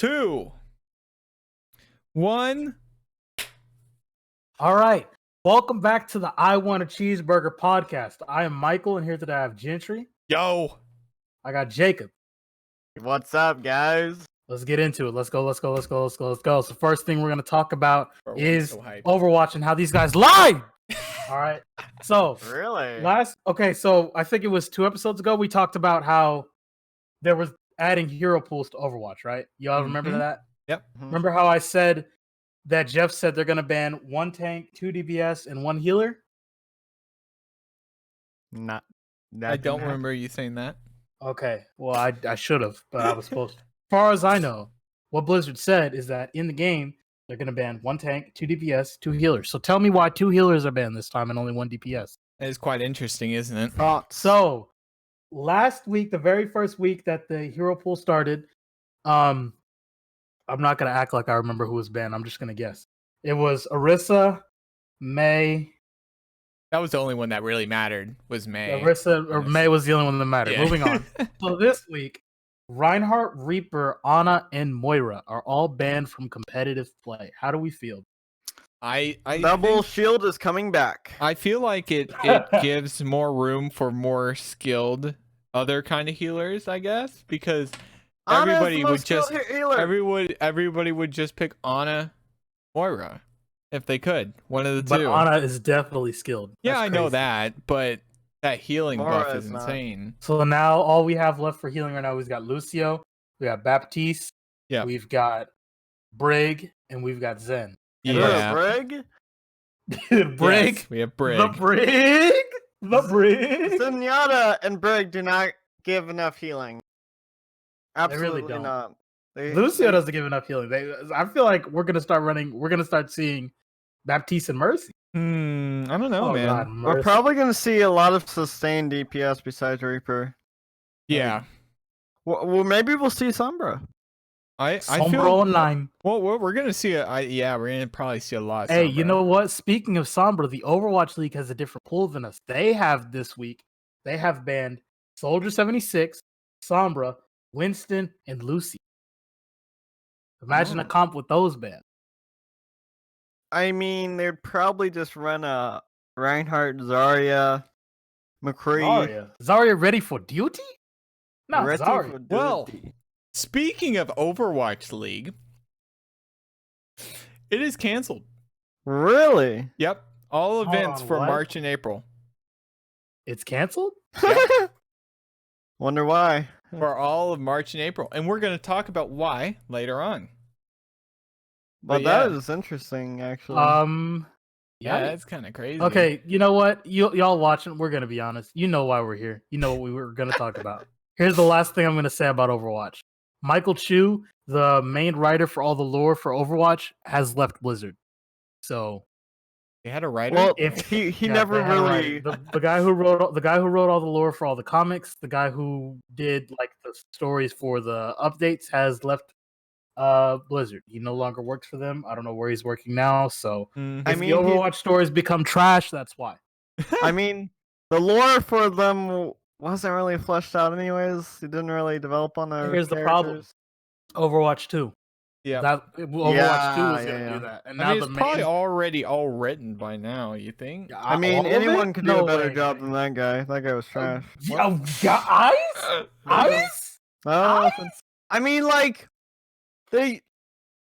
2, 1. All right. Welcome back to the I Want a Cheeseburger podcast. I am Michael, and here today I have Gentry. Yo. I got Jacob. What's up, guys? Let's get into it. Let's go. So first thing we're going to talk about is hyped. Overwatch and how these guys lied. All right. So Really? so I think it was 2 episodes ago we talked about how there was adding hero pools to Overwatch, right? Y'all remember that? Yep. Remember how I said that Jeff said they're going to ban 1 tank, 2 DPS, and 1 healer? Not. I don't remember you saying that. Okay, well, I should have, but I was supposed to. As far as I know, what Blizzard said is that in the game, they're going to ban 1 tank, 2 DPS, 2 healers. So tell me why 2 healers are banned this time and only 1 DPS. That is quite interesting, isn't it? So, last week, the very first week that the hero pool started, I'm not going to act like I remember who was banned. I'm just going to guess. It was Orisa, May. That was the only one that really mattered, was May. Orisa or May was the only one that mattered. Yeah. Moving on. So this week, Reinhardt, Reaper, Ana, and Moira are all banned from competitive play. How do we feel? I Double think- shield is coming back. I feel like it gives more room for more skilled other kind of healers, I guess, because everybody would just everybody would just pick Ana, Moira if they could. One of the But two. Ana is definitely skilled. Yeah, That's I know crazy. that, but that healing Moira buff is is not. insane. So now all we have left for healing right now, we've got Lucio, we got Baptiste, Yeah. we've got Brig, and we've got Zen. Yeah. Brig? Brig? Yes, we have Brig. The Brig? The Brig? Zenyatta and Brig do not give enough healing. Absolutely don't. not. Lucio doesn't give enough healing. I feel like we're gonna start seeing Baptiste and Mercy. I don't know, man. God, We're Mercy. probably going to see a lot of sustained DPS besides Reaper. Yeah. Well, maybe we'll see Sombra. I Sombra feel online. well, we're gonna see we're gonna probably see a lot. Of Hey, you Sombra. know what? Speaking of Sombra, the Overwatch League has a different pool than us. They have this week, they have banned Soldier 76, Sombra, Winston, and Lucy. Imagine a comp with those banned. I mean, they'd probably just run a Reinhardt, Zarya, McCree. Zarya ready for duty? No, Ready Zarya. for Well, duty. speaking of Overwatch League, it is canceled. Really? Yep, all Hold events on, for what? March and April It's canceled? Wonder why. for all of March and April, and we're gonna talk about why later on. But yeah. that is interesting, actually. Yeah, that's kind of crazy. Okay, you know what? Y'all watching, we're going to be honest. You know why we're here. You know what we were going to talk about. Here's the last thing I'm going to say about Overwatch. Michael Chu, the main writer for all the lore for Overwatch, has left Blizzard. So, they had a writer. Well, if- he yeah, never they had a really. writer. the guy who wrote all the lore for all the comics, the guy who did like the stories for the updates has left Blizzard. He no longer works for them. I don't know where he's working now. So, Mhm. I if mean, the Overwatch stories become trash, that's why. I mean, the lore for them wasn't really fleshed out, anyways. He didn't really develop on their. Here's the problem. characters. Overwatch 2. Yeah, That Overwatch 2 is Yeah, going to yeah. do that. And I now mean, the it's probably main, already all written by now. You think? I mean, all of anyone it? could do No a better way. job than that guy. That guy was trash. Oh, guys? Ice? No, I mean, like, they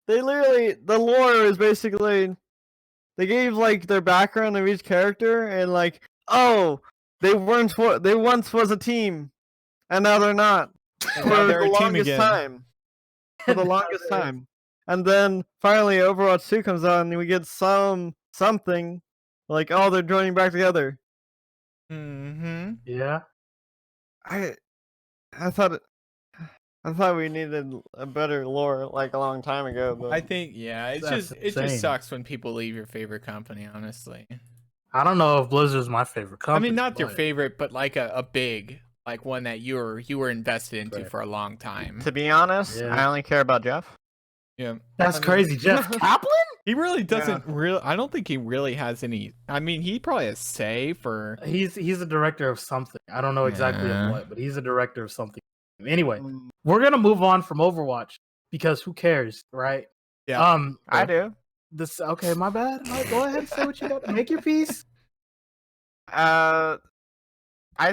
literally, the lore is basically, they gave like their background of each character and like, oh, they once was a team, and now they're not And now for they're the a team longest again. time. For the longest time, and then finally Overwatch 2 comes out and we get something like, oh, they're joining back together. Mm-hmm. Yeah. I thought we needed a better lore like a long time ago. But I think it That's just insane. sucks when people leave your favorite company. Honestly, I don't know if Blizzard's my favorite I company. mean, not your but favorite, but like a big, like one that you were invested into Right. for a long time. to be honest, Yeah. I only care about Jeff. Yeah, That's I mean- crazy. Jeff Kaplan? he really doesn't I don't think he really has any. I mean, he probably has say for. He's a director of something. I don't know exactly Yeah. of what, but he's a director of something. Anyway, Mm, we're going to move on from Overwatch because who cares, right? Yeah. I do. This okay, my bad. All right, go ahead and say what you got. Make your piece. I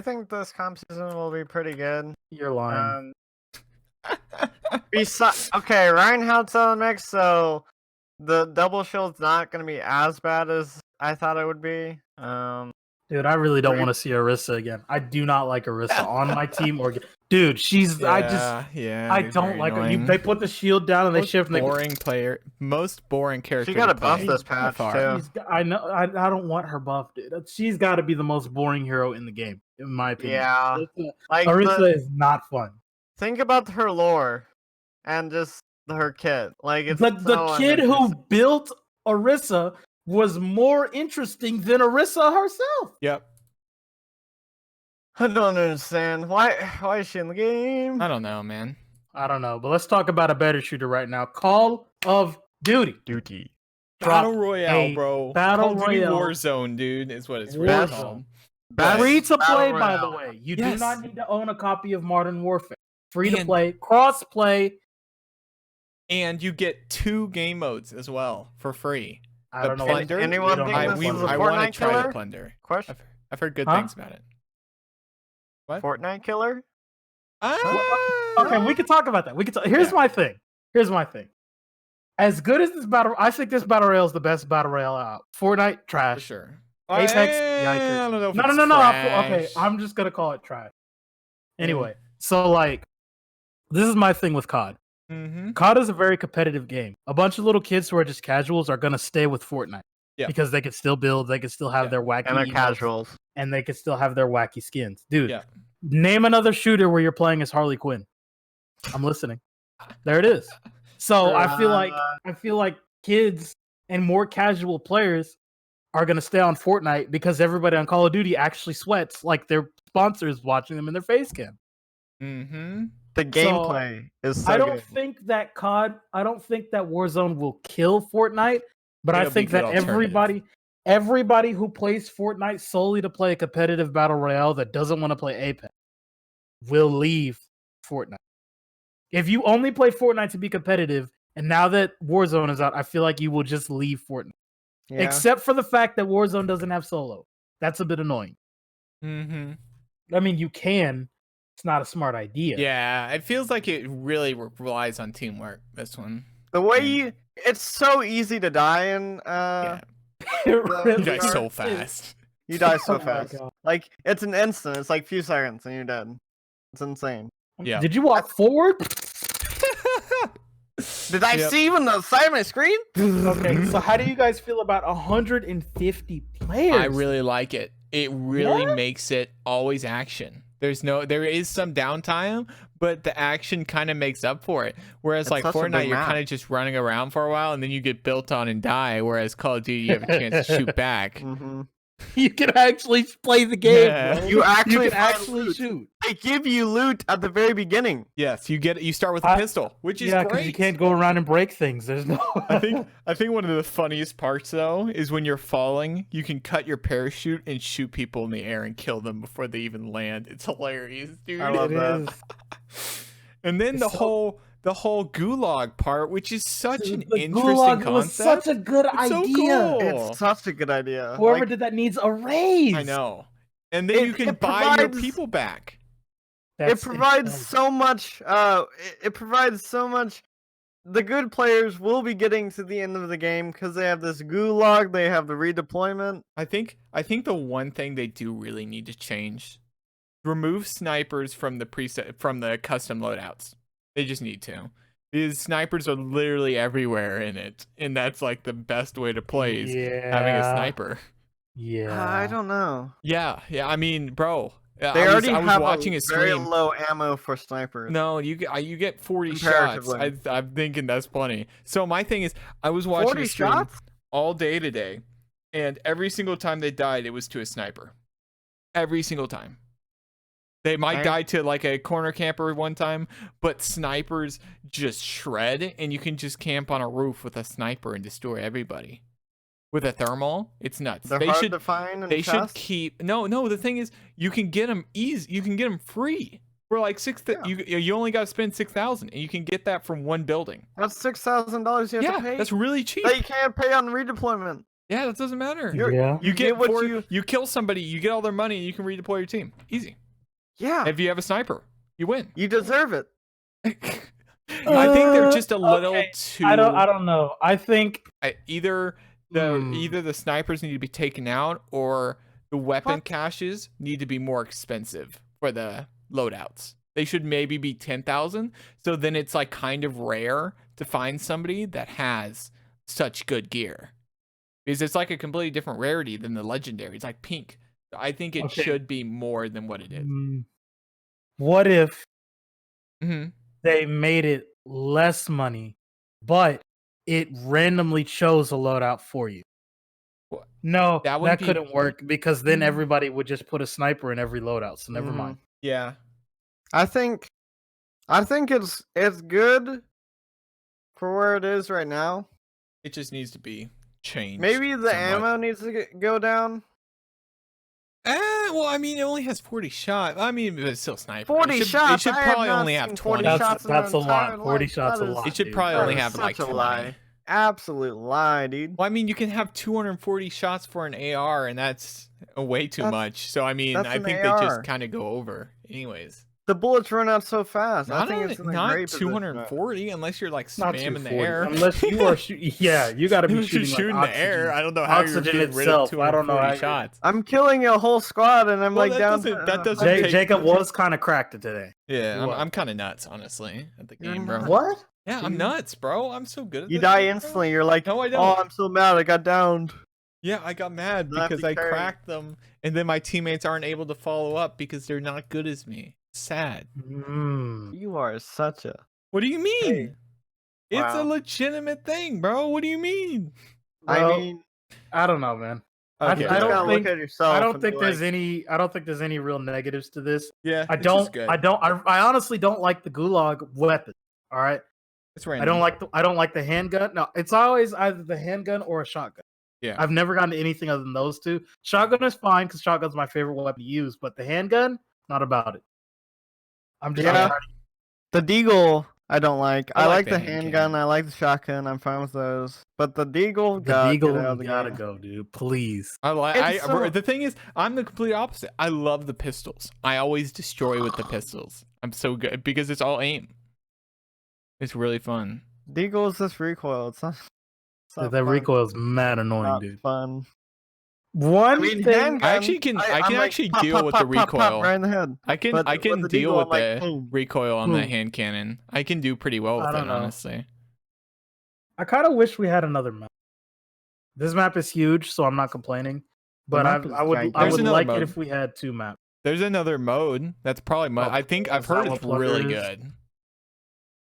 think this comp season will be pretty good. You're lying. Okay, Reinhardt's on the mix, so the double shield's not gonna be as bad as I thought it would be. Dude, I really don't want to see Orisa again. I do not like Orisa on my team. Dude, she's. I don't like her. They put the shield down and they shift. Boring player, most boring character. She got a buff this patch too. I know. I don't want her buff, dude. She's got to be the most boring hero in the game, in my opinion. Yeah, like Orisa is not fun. Think about her lore, and just her kit. Like it's the kid who built Orisa was more interesting than Orisa herself. Yep. I don't understand. Why is she in the game? I don't know, man. I don't know, but let's talk about a better shooter right now. Call of Duty. Battle Royale, bro. Battle Royale. Warzone, dude, is what it's called. Free to play, by the way. You do not need to own a copy of Modern Warfare. Free to play, cross play. And you get 2 game modes as well for free. I don't know. Plunder? Anyone think this is a I want Fortnite to try killer? the Plunder. Question? I've heard good things about it. What? Fortnite killer? Okay, we can talk about that. Here's my thing. As good as this battle, I think this battle royale is the best battle royale out. Fortnite, trash. For sure. Apex, yikers. I don't know if No. Okay, I'm just gonna call it trash. Anyway, so like, this is my thing with COD. COD is a very competitive game. A bunch of little kids who are just casuals are gonna stay with Fortnite because they can still build, they can still have their wacky, and they're casuals, and they can still have their wacky skins. Dude, name another shooter where you're playing as Harley Quinn. I'm listening. There it is. So I feel like kids and more casual players are gonna stay on Fortnite because everybody on Call of Duty actually sweats like their sponsors watching them in their face cam. The gameplay is so I don't good. think that Warzone will kill Fortnite, but I think that everybody who plays Fortnite solely to play a competitive battle royale that doesn't want to play Apex will leave Fortnite. If you only play Fortnite to be competitive, and now that Warzone is out, I feel like you will just leave Fortnite. Yeah. Except for the fact that Warzone doesn't have solo. That's a bit annoying. I mean, you can. It's not a smart idea. Yeah, it feels like it really relies on teamwork, this one. The way it's so easy to die in you die so fast. You die so fast. Like it's an instant, it's like a few seconds and you're dead. It's insane. Yeah. Did you walk forward? Did I see you on the side of my screen? Okay, so how do you guys feel about 150 players? I really like it. It really makes it always action. There is some downtime, but the action kind of makes up for it. Whereas like Fortnite, you're kind of just running around for a while and then you get built on and die. Whereas Call of Duty, you have a chance to shoot back. You can actually play the game. Yeah. You can actually shoot. They give you loot at the very beginning. Yes, you start with a pistol, which is great. You can't go around and break things. There's no. I think one of the funniest parts though is when you're falling, you can cut your parachute and shoot people in the air and kill them before they even land. It's hilarious, dude. I love that. And then the whole gulag part, which is such an interesting concept. Was such a good idea. So cool. It's such a good idea. Whoever did that needs a raise. I know. And then you can buy your people back. It provides so much. It provides so much. The good players will be getting to the end of the game because they have this gulag. They have the redeployment. I think the one thing they do really need to change, remove snipers from the custom loadouts. They just need to. These snipers are literally everywhere in it, and that's like the best way to play is having a sniper. Yeah, I don't know. Yeah. I mean, bro, I was watching a very low ammo for snipers. No, you get 40 shots. I'm thinking that's plenty. So my thing is, I was watching a stream all day today, and every single time they died, it was to a sniper. Every single time. They might die to like a corner camper one time, but snipers just shred, and you can just camp on a roof with a sniper and destroy everybody. With a thermal, it's nuts. They're hard to find. They should keep. No. The thing is, you can get them easy. You can get them free For like you only got to spend 6,000, and you can get that from one building. That's $6,000 you have to pay. That's really cheap. That you can't pay on redeployment. Yeah, that doesn't matter. You get what you kill somebody, you get all their money, and you can redeploy your team. Easy. Yeah. If you have a sniper, you win. You deserve it. I think they're just a little too. I don't know. I think either the snipers need to be taken out, or the weapon caches need to be more expensive for the loadouts. They should maybe be 10,000. So then it's like kind of rare to find somebody that has such good gear, because it's like a completely different rarity than the legendary. It's like pink. So I think it should be more than what it is. What if they made it less money, but it randomly chose a loadout for you? No, that couldn't work, because then everybody would just put a sniper in every loadout. So never mind. Yeah, I think it's good for where it is right now. it just needs to be changed. Maybe the somewhat. ammo needs to go down. Well, I mean, it only has 40 shots. I mean, it's still sniper. 40 shots. It should probably only have 20. shots. That's a lot. 40 shots a lot. It should probably only have like 20. Lie. Absolute lie, dude. Well, I mean, you can have 240 shots for an AR, and that's way too much. So, I mean, I think they just kind of go over. Anyways. The bullets run out so fast. Not, I think it's not 240 unless you're like spamming the air. Unless you are shooting. Yeah, you got to be shooting the air. I don't know how you're getting rid of 240 shots. I'm killing a whole squad, and I'm like down. That doesn't. Jacob was kind of cracked today. Yeah, I'm kind of nuts, honestly, at the game, bro. What? Yeah, I'm nuts, bro. I'm so good at this. You die instantly. You're like, no, I don't. Oh, I'm so mad. I got downed. Yeah, I got mad because I cracked them, and then my teammates aren't able to follow up because they're not good as me. Sad. You are such a. What do you mean? Hey. It's a legitimate thing, bro. What do you mean? I mean, I don't know, man. Okay. I don't think. Look at yourself. I don't think there's any. I don't think there's any real negatives to this. Yeah, I honestly don't like the gulag weapon. All right. It's random. I don't like the handgun. No, it's always either the handgun or a shotgun. Yeah. I've never gotten to anything other than those two. Shotgun is fine because shotgun's my favorite weapon to use, but the handgun, not about it. I'm just the deagle. I don't like. I like the handgun. I like the shotgun. I'm fine with those. But the deagle, gotta go, dude. Please. The thing is, I'm the complete opposite. I love the pistols. I always destroy with the pistols. I'm so good because it's all aim. It's really fun. Deagle is just recoil. It's not that recoil is mad annoying, dude. Fun. One thing I can actually deal with the recoil. Right in the head. I can deal with the recoil on the hand cannon. I can do pretty well with it, honestly. I kind of wish we had another map. This map is huge, so I'm not complaining. But I would like it if we had two maps. There's another mode that's probably I think I've heard it's really good.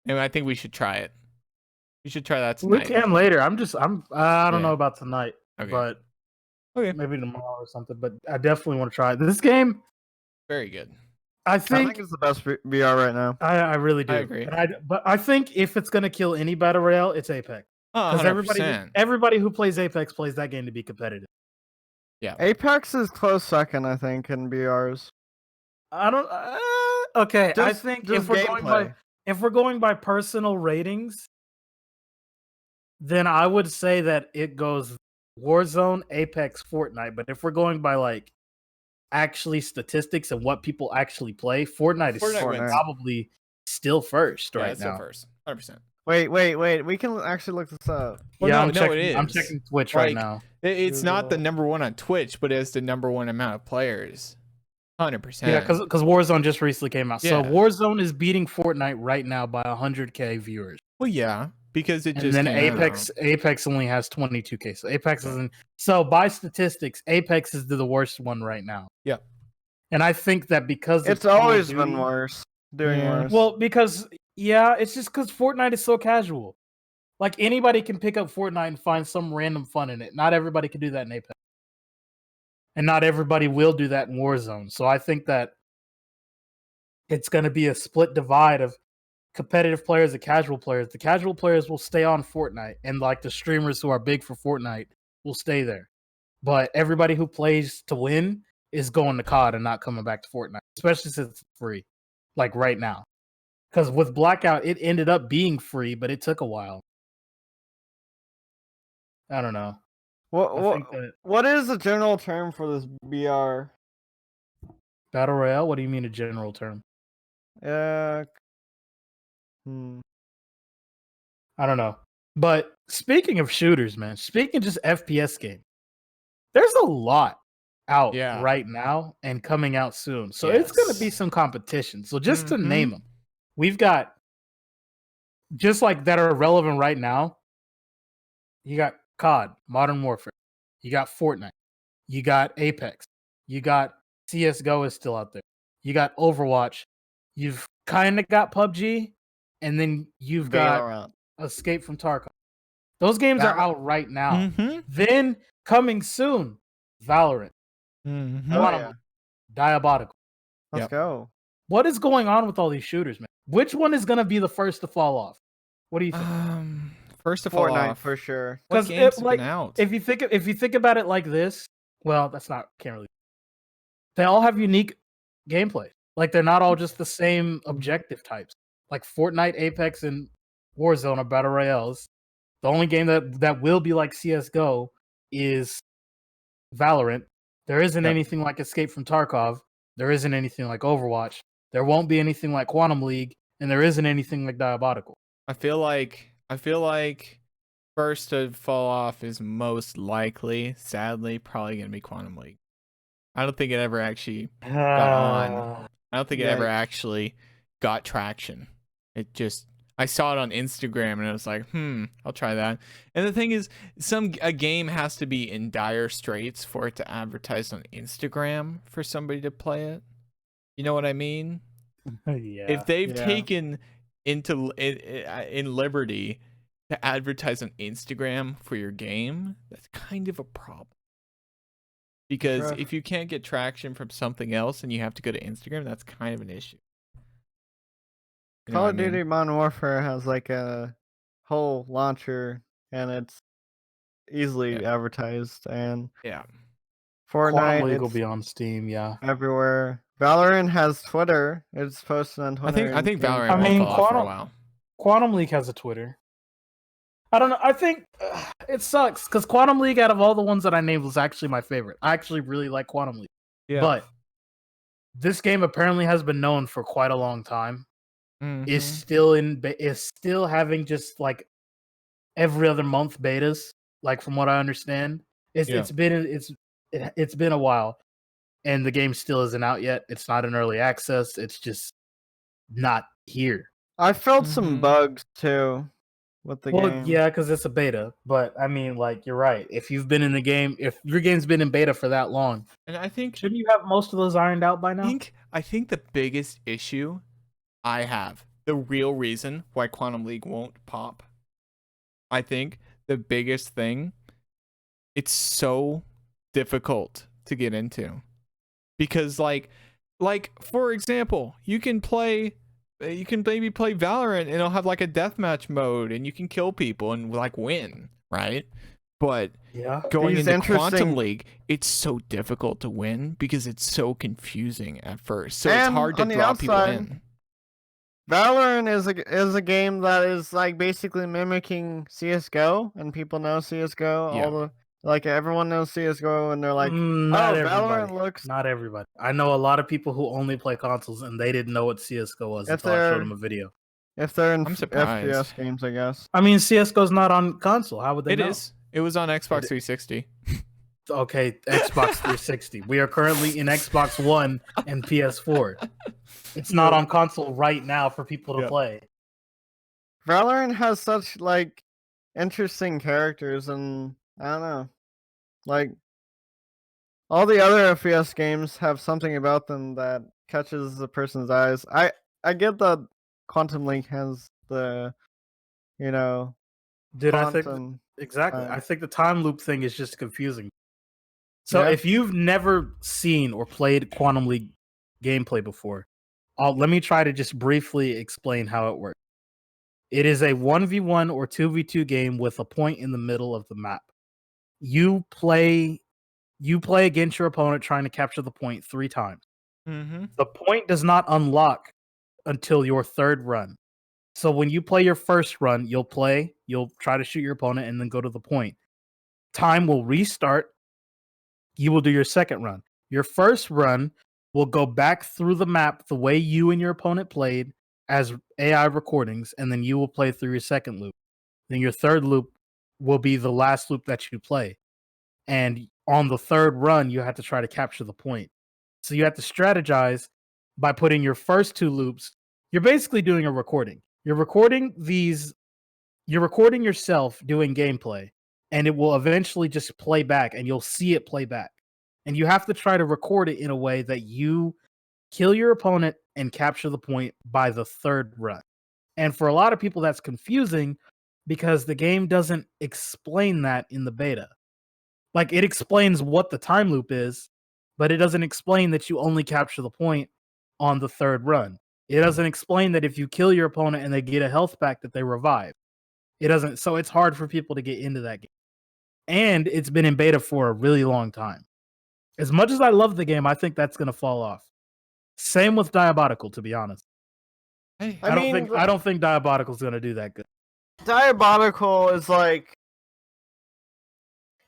And I think we should try it. We should try that tonight. We can later. I don't know about tonight, but maybe tomorrow or something. But I definitely want to try it. This game, very good. I think it's the best VR right now. I really do. I agree. But I think if it's gonna kill any battle royale, it's Apex. Because everybody who plays Apex plays that game to be competitive. Yeah. Apex is close second, I think, in BRs. I don't. Okay, I think if we're going by personal ratings, then I would say that it goes Warzone, Apex, Fortnite. But if we're going by like actually statistics and what people actually play, Fortnite is probably still first right now. Still first, 100%. Wait. We can actually look this up. Well, yeah, it is. I'm checking Twitch right now. It's not the number one on Twitch, but it's the number one amount of players. 100%. Yeah, because Warzone just recently came out. So Warzone is beating Fortnite right now by 100K viewers. Well, yeah, because it just. And then Apex only has 22K. So Apex isn't. So by statistics, Apex is the worst one right now. Yeah. And I think that because it's always been worse. Worse. Well, because it's just because Fortnite is so casual. Like anybody can pick up Fortnite and find some random fun in it. Not everybody can do that in Apex. And not everybody will do that in Warzone. So I think that it's going to be a split divide of competitive players and casual players. The casual players will stay on Fortnite, and like the streamers who are big for Fortnite will stay there. But everybody who plays to win is going to COD and not coming back to Fortnite, especially since it's free. like right now. Because with Blackout, it ended up being free, but it took a while. I don't know. What is the general term for this BR? Battle Royale? What do you mean a general term? Hmm. I don't know. But speaking of shooters, man, speaking just FPS game, there's a lot out right now and coming out soon. So it's going to be some competition. So just to name them, we've got just like that are relevant right now. You got COD, Modern Warfare. You got Fortnite. You got Apex. You got CSGO is still out there. You got Overwatch. You've kind of got PUBG. And then you've got Escape from Tarkov. Those games are out right now. Then coming soon, Valorant. Diabolical. Let's go. What is going on with all these shooters, man? Which one is going to be the first to fall off? What do you think? First to fall off for sure. What games have been out? If you think about it like this, well, can't really. They all have unique gameplay. Like they're not all just the same objective types. Like Fortnite, Apex, and Warzone are battle royales. The only game that will be like CSGO is Valorant. There isn't anything like Escape from Tarkov. There isn't anything like Overwatch. There won't be anything like Quantum League, and there isn't anything like Diabolical. I feel like first to fall off is most likely, sadly, probably gonna be Quantum League. I don't think it ever actually got on. I don't think it ever actually got traction. I saw it on Instagram and I was like, I'll try that. And the thing is, a game has to be in dire straits for it to advertise on Instagram for somebody to play it. You know what I mean? If they've taken in liberty to advertise on Instagram for your game, that's kind of a problem. Because if you can't get traction from something else and you have to go to Instagram, that's kind of an issue. Call of Duty Modern Warfare has like a whole launcher and it's easily advertised, and Fortnite League will be on Steam, everywhere. Valorant has Twitter. It's posted on Twitter. I think Valorant will fall off for a while. Quantum League has a Twitter. I don't know. I think it sucks because Quantum League, out of all the ones that I named, was actually my favorite. I actually really like Quantum League. Yeah. But this game apparently has been known for quite a long time. Is still having just like every other month betas. Like from what I understand, it's been a while, and the game still isn't out yet. It's not in early access. It's just not here. I felt some bugs too with the game. Yeah, because it's a beta. But I mean, like, you're right. If you've been in the game, if your game's been in beta for that long, and I think shouldn't you have most of those ironed out by now? I think the biggest issue the real reason why Quantum League won't pop, I think the biggest thing, it's so difficult to get into. Because like for example, you can maybe play Valorant and it'll have like a deathmatch mode and you can kill people and like win, right? But going into Quantum League, it's so difficult to win because it's so confusing at first. So it's hard to draw people in. Valorant is a game that is like basically mimicking CS:GO, and people know CS:GO. Everyone knows CS:GO, and they're like, Valorant looks. Not everybody. I know a lot of people who only play consoles, and they didn't know what CS:GO was until I showed them a video. If they're in FPS games, I guess. I mean, CS:GO's not on console. How would they know? It is. It was on Xbox 360. Okay, Xbox 360. We are currently in Xbox One and PS4. It's not on console right now for people to play. Valorant has such like interesting characters, and I don't know, like all the other FPS games have something about them that catches the person's eyes. I get that Quantum League has the, Dude, I think exactly. I think the time loop thing is just confusing. So if you've never seen or played Quantum League gameplay before, let me try to just briefly explain how it works. It is a 1v1 or 2v2 game with a point in the middle of the map. You play against your opponent trying to capture the point 3 times. The point does not unlock until your third run. So when you play your first run, you'll try to shoot your opponent and then go to the point. Time will restart. You will do your second run. Your first run will go back through the map the way you and your opponent played as AI recordings, and then you will play through your second loop. Then your third loop will be the last loop that you play. And on the third run, you have to try to capture the point. So you have to strategize by putting your first two loops. You're basically doing a recording. You're recording yourself doing gameplay, and it will eventually just play back, and you'll see it play back. And you have to try to record it in a way that you kill your opponent and capture the point by the third run. And for a lot of people, that's confusing because the game doesn't explain that in the beta. Like, it explains what the time loop is, but it doesn't explain that you only capture the point on the third run. It doesn't explain that if you kill your opponent and they get a health back that they revive. It doesn't, so it's hard for people to get into that game. And it's been in beta for a really long time. As much as I love the game, I think that's going to fall off. Same with Diabolical, to be honest. Hey, I don't think Diabolical's going to do that good. Diabolical is like,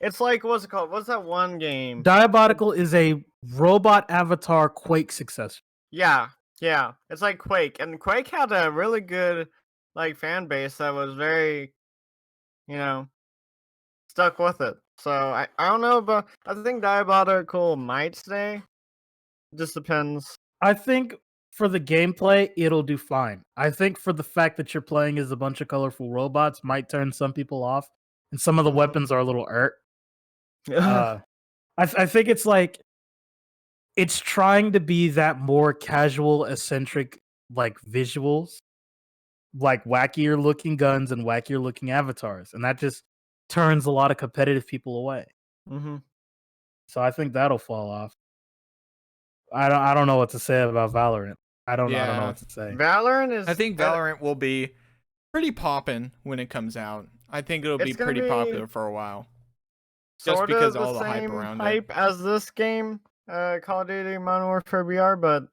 it's like, what's it called? What's that one game? Diabolical is a robot avatar Quake successor. Yeah. It's like Quake, and Quake had a really good like fan base that was very, stuck with it. So I don't know, but I think Diabolical might stay. Just depends. I think for the gameplay, it'll do fine. I think for the fact that you're playing as a bunch of colorful robots might turn some people off, and some of the weapons are a little I think it's like it's trying to be that more casual, eccentric, like visuals, like wackier looking guns and wackier looking avatars, and that just turns a lot of competitive people away. Mm-hmm. So I think that'll fall off. I don't know what to say about Valorant. I don't know what to say. Valorant is. I think Valorant will be pretty poppin' when it comes out. I think it'll be pretty popular for a while. Just because all the hype around it. As this game, Call of Duty Modern Warfare VR, but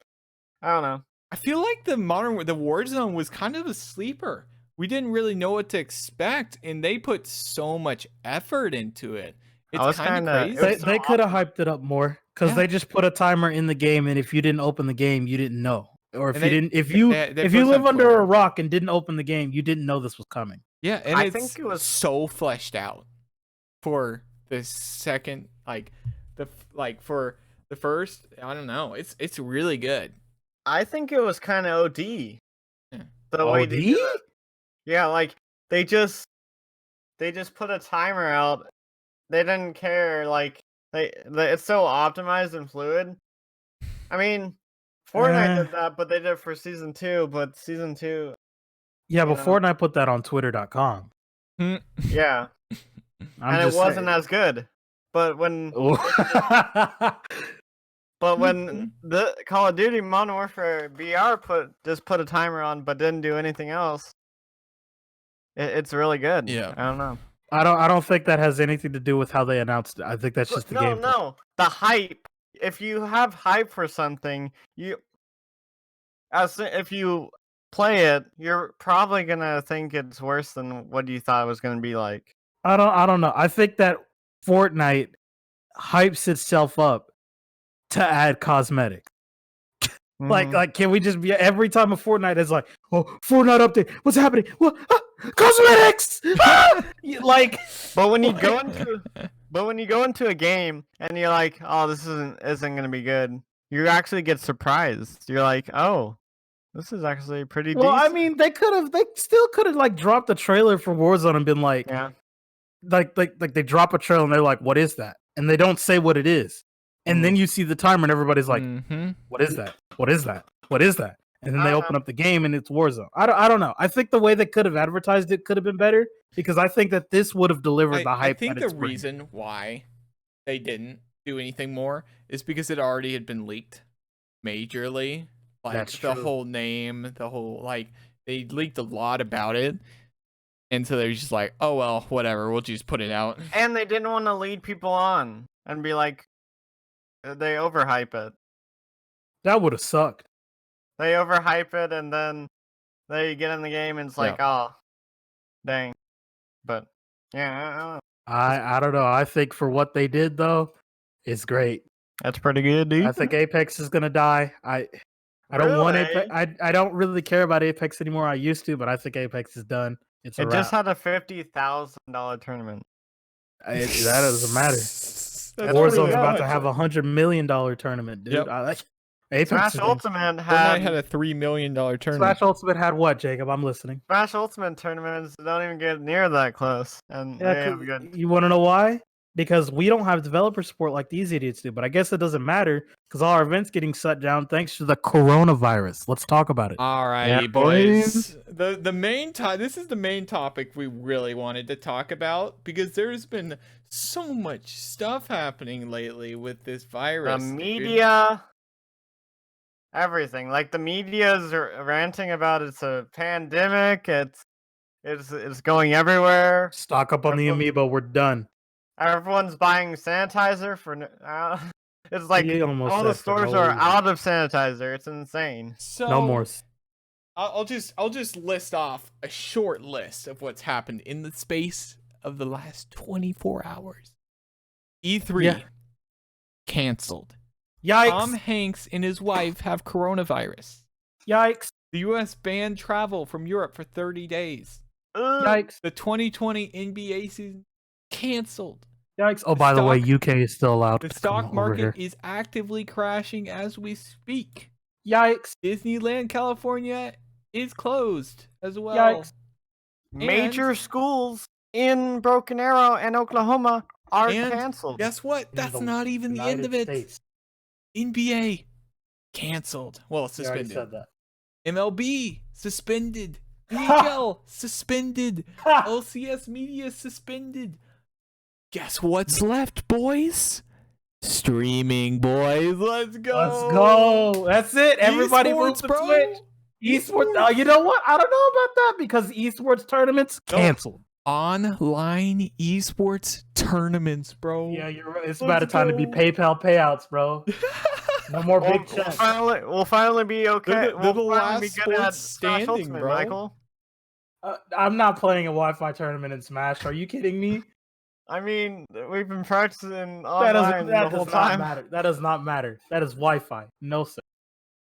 I don't know. I feel like the Warzone was kind of a sleeper. We didn't really know what to expect, and they put so much effort into it. It's kind of crazy. They could have hyped it up more because they just put a timer in the game, and if you didn't open the game, you didn't know. Or if you live under a rock and didn't open the game, you didn't know this was coming. Yeah, and I think it was so fleshed out for the second, for the first. I don't know. It's really good. I think it was kind of OD. Yeah. The way they did it. Yeah, like they just put a timer out. They didn't care. Like it's so optimized and fluid. I mean, Fortnite did that, but they did it for season 2. But season 2. Yeah, but Fortnite put that on Twitter.com. Yeah, and it wasn't as good. But when the Call of Duty Modern Warfare VR put a timer on, but didn't do anything else, it's really good. Yeah, I don't know. I don't think that has anything to do with how they announced it. I think that's just the game. No, the hype. If you have hype for something, if you play it, you're probably gonna think it's worse than what you thought it was gonna be like. I don't know. I think that Fortnite hypes itself up to add cosmetics. Like, can we just be every time a Fortnite is like, oh, Fortnite update, what's happening? What? Cosmetics! Like, but when you go into a game and you're like, oh, this isn't gonna be good, you actually get surprised. You're like, oh, this is actually pretty decent. I mean, they still could have like dropped a trailer for Warzone and been like, like they drop a trailer and they're like, what is that? And they don't say what it is. And then you see the timer and everybody's like, what is that? What is that? What is that? And then they open up the game and it's Warzone. I don't know. I think the way they could have advertised it could have been better because I think that this would have delivered the hype. I think the reason why they didn't do anything more is because it already had been leaked majorly. Like That's the true. whole name, the whole they leaked a lot about it. And so they're just like, oh well, whatever, we'll just put it out. And they didn't want to lead people on and be like, they overhype it. That would have sucked. they overhype it, and then they get in the game, and it's like, oh, dang. But yeah, I don't know. I don't know. I think for what they did though, it's great. That's pretty good, dude. I think Apex is gonna die. I don't want Apex. I don't really care about Apex anymore. I used to, but I think Apex is done. It's a It wrap. just had a $50,000 tournament. That doesn't matter. That's Warzone's about to have $100 million tournament, dude. Yep. I like Apex. Smash Ultimate Fortnite had had a $3 million tournament. Smash Ultimate had what, Jacob? I'm listening. Smash Ultimate tournaments don't even get near that close, and Yeah, they have good. you want to know why? Because we don't have developer support like these idiots do. But I guess it doesn't matter because all our events getting shut down thanks to the coronavirus. Let's talk about it. All righty, boys. The main this is the main topic we really wanted to talk about because there's been so much stuff happening lately with this virus. The media, everything. Like the media is ranting about it's a pandemic. It's going everywhere. Stock up on the amiibo. We're done. Everyone's buying sanitizer for. It's like all the stores are out of sanitizer. It's insane. So no more. I'll just list off a short list of what's happened in the space of the last 24 hours. E3 canceled. Yikes. Tom Hanks and his wife have coronavirus. Yikes. The US banned travel from Europe for 30 days. Yikes. The 2020 NBA season canceled. Yikes. Oh, by the way, UK is still allowed. The stock market is actively crashing as we speak. Yikes. Disneyland California is closed as well. Yikes. Major schools in Broken Arrow and Oklahoma are canceled. Guess what? That's not even the end of it. NBA canceled. Well, suspended. Said that. MLB suspended. NHL suspended. LCS Media suspended. Guess what's left, boys? Streaming, boys. Let's go. Let's go. That's it. Everybody moves to Twitch. Esports. You know what? I don't know about that because esports tournaments canceled. Online esports tournaments, bro. Yeah, you're right. It's about time to be PayPal payouts, bro. No more big checks. We'll finally be okay. They're the last sports standing, bro. Michael. I'm not playing a Wi-Fi tournament in Smash. Are you kidding me? I mean, we've been practicing online the whole time. That does not matter. That is Wi-Fi. No sir.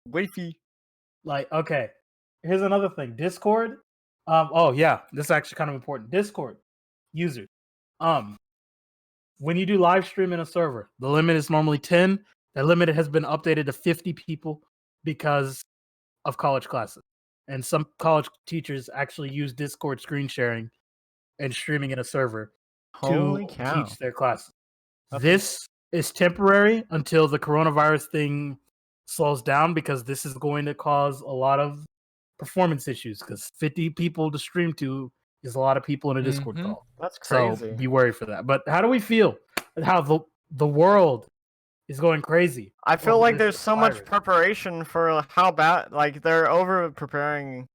Wi-Fi. Like, okay. Here's another thing. Discord. Oh yeah, this is actually kind of important. Discord users. When you do live stream in a server, the limit is normally 10. That limit has been updated to 50 people because of college classes. And some college teachers actually use Discord screen sharing and streaming in a server to teach their classes. Okay. This is temporary until the coronavirus thing slows down because this is going to cause a lot of performance issues because 50 people to stream to is a lot of people in a Discord call. That's crazy. So be worried for that. But how do we feel? How the world is going crazy. I feel like there's so much preparation for how bad, like they're over preparing.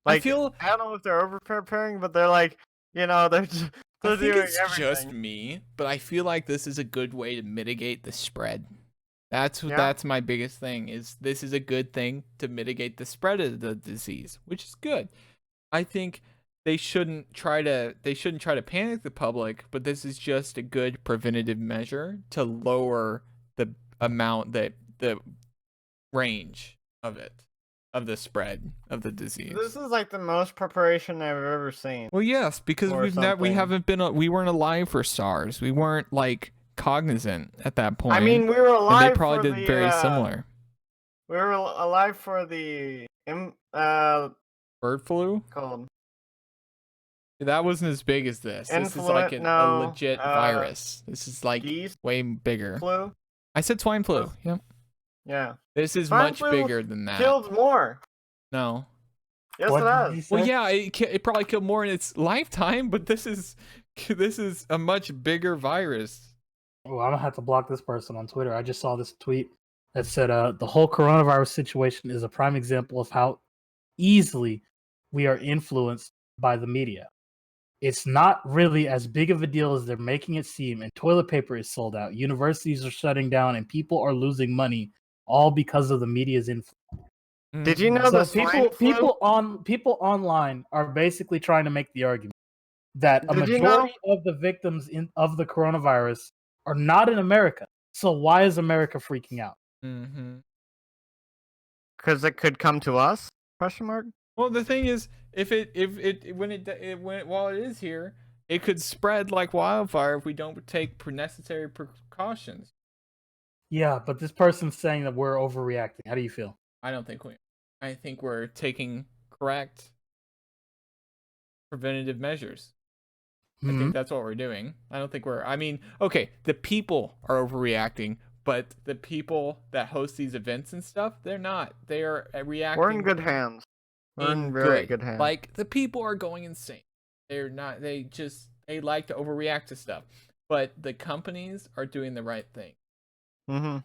Like, I don't know if they're over preparing, but they're like, you know, they're doing everything. Just me, but I feel like this is a good way to mitigate the spread. That's my biggest thing. Is this is a good thing to mitigate the spread of the disease, which is good. I think they shouldn't try to panic the public, but this is just a good preventative measure to lower the amount that the range of the spread of the disease. This is like the most preparation I've ever seen. Well, yes, because we weren't alive for SARS. We weren't like cognizant at that point. I mean, we were alive. And they probably did very similar. We were alive for the bird flu. Cold. That wasn't as big as this. This is like a legit virus. This is like way bigger. Flu. I said swine flu. Yep. Yeah. This is much bigger than that. Killed more. No. Yes, it has. Well, yeah, it probably killed more in its lifetime, but this is a much bigger virus. Oh, I'm gonna have to block this person on Twitter. I just saw this tweet that said the whole coronavirus situation is a prime example of how easily we are influenced by the media. It's not really as big of a deal as they're making it seem, and toilet paper is sold out. Universities are shutting down, and people are losing money all because of the media's influence. Did you know the people online are basically trying to make the argument that a majority of the victims of the coronavirus are not in America. So why is America freaking out? Mm-hmm. Because it could come to us? Question mark. Well, the thing is, while it is here, it could spread like wildfire if we don't take necessary precautions. Yeah, but this person's saying that we're overreacting. How do you feel? I think we're taking correct preventative measures. I think that's what we're doing. I don't think okay, the people are overreacting, but the people that host these events and stuff, they're not. They are reacting. We're in good hands. We're in very good hands. Like, the people are going insane. They're not. They like to overreact to stuff. But the companies are doing the right thing. Mm-hmm.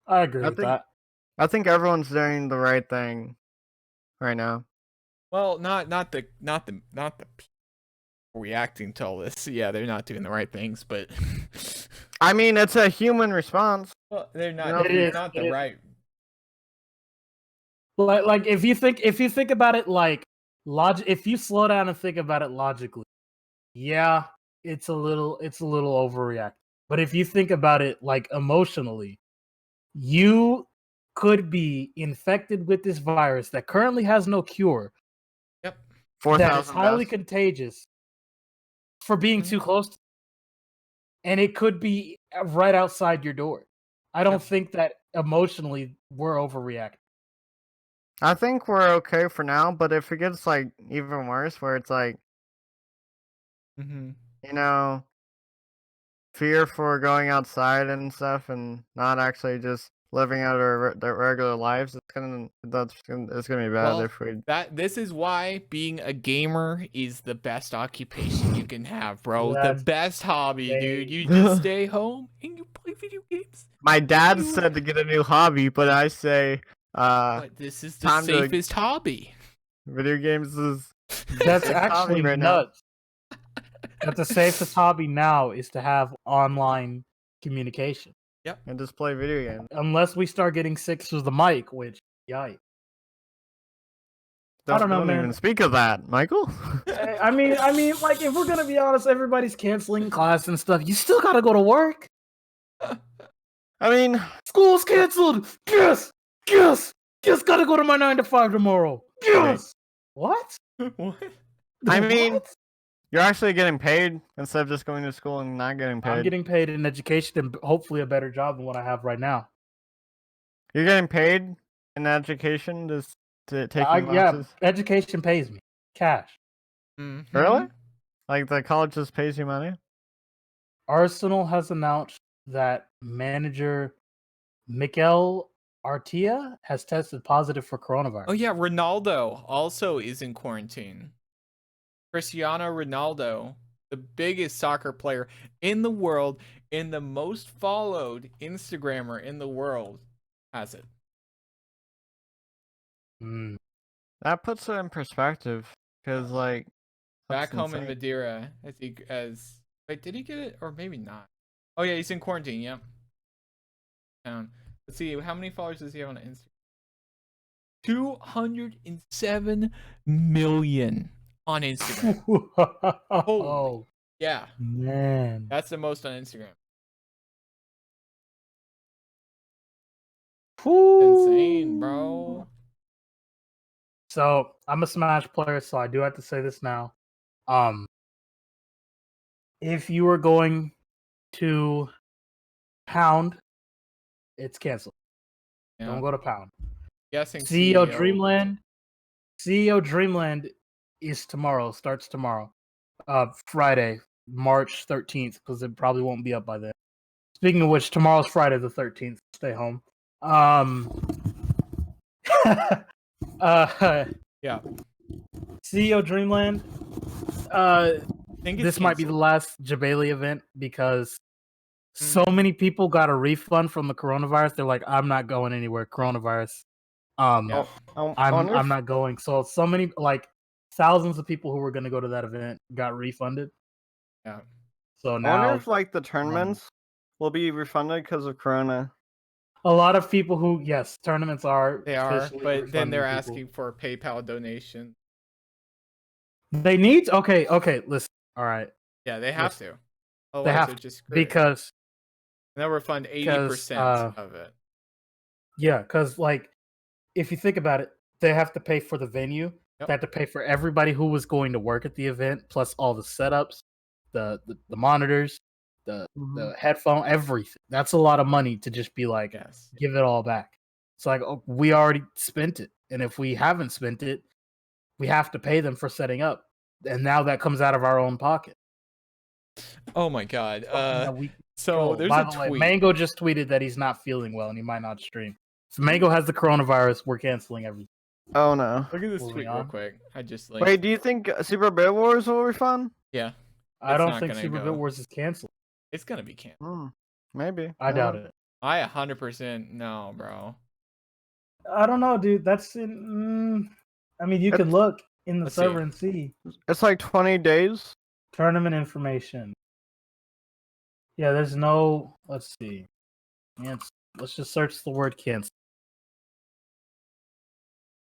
I agree with that. I think everyone's doing the right thing right now. Well, not the people reacting to all this. Yeah, they're not doing the right things, but I mean, it's a human response. Well, they're not. They're not the right. Like if you think about it like if you slow down and think about it logically, yeah, it's a little overreacting. But if you think about it like emotionally, you could be infected with this virus that currently has no cure. Yep. 4,000 that is highly contagious for being too close, and it could be right outside your door. I don't think that emotionally we're overreacting. I think we're okay for now, but if it gets like even worse, where it's like, you know, fear for going outside and stuff, and not actually just living out their regular lives, it's gonna be bad if we. This is why being a gamer is the best occupation you can have, bro. The best hobby, dude. You just stay home and you play video games. My dad said to get a new hobby, but I say, but this is the safest hobby. Video games is. That's actually nuts. But the safest hobby now is to have online communication. Yep. And just play video games. Unless we start getting sick through the mic, which, yikes. I don't know, man. Even speak of that, Michael. I mean, like, if we're gonna be honest, everybody's canceling class and stuff. You still gotta go to work. I mean, school's canceled. Yes, gotta go to my 9 to 5 tomorrow. Yes. What? What? I mean, you're actually getting paid instead of just going to school and not getting paid. I'm getting paid in education and hopefully a better job than what I have right now. You're getting paid in education to take classes? Yeah, education pays me cash. Really? Like the college just pays you money? Arsenal has announced that manager Mikel Arteta has tested positive for coronavirus. Oh yeah, Ronaldo also is in quarantine. Cristiano Ronaldo, the biggest soccer player in the world and the most followed Instagrammer in the world, has it. That puts it in perspective, because like back home in Madeira, wait, did he get it or maybe not? Oh yeah, he's in quarantine. Yep. Let's see, how many followers does he have on Instagram? 207 million on Instagram. Oh, yeah, man, that's the most on Instagram. Insane, bro. So I'm a Smash player, so I do have to say this now. If you were going to Pound, it's canceled. Yeah. Don't go to Pound. Guessing CEO Dreamland. CEO Dreamland is tomorrow. Starts tomorrow, Friday, March 13th, because it probably won't be up by then. Speaking of which, tomorrow's Friday the 13th. Stay home. Yeah. CEO Dreamland. This might be the last Jabali event because so many people got a refund from the coronavirus. They're like, I'm not going anywhere. Coronavirus. I'm not going. So many, like, thousands of people who were going to go to that event got refunded. Yeah. So now, I wonder if like the tournaments will be refunded because of Corona. a lot of people who tournaments are They are, officially but then they're refunding people. asking for a PayPal donation. They need okay. Listen, all right. Yeah, they have to. They Otherwise, have they're to, just screwed. because They'll refund 80% of it. Yeah, because like if you think about it, they have to pay for the venue. Yep. They have to pay for everybody who was going to work at the event, plus all the setups, the monitors, the headphone, everything. That's a lot of money to just be like, give it all back. It's like, oh, we already spent it, and if we haven't spent it, we have to pay them for setting up, and now that comes out of our own pocket. Oh my god. So there's by a the tweet. way, Mango just tweeted that he's not feeling well and he might not stream. So Mango has the coronavirus. We're canceling everything. Oh no. Look at this Moving tweet on. real quick. I just linked. Wait, do you think Super Bit Wars will refund? Yeah. I don't not think gonna Super go. Bit Wars is canceled. It's gonna be canceled. Maybe. I doubt it. I 100% no, bro. I don't know, dude. That's in. I mean, you can look in the server and see. It's like 20 days. Tournament information. Yeah, there's no. Let's see. Let's just search the word cancel.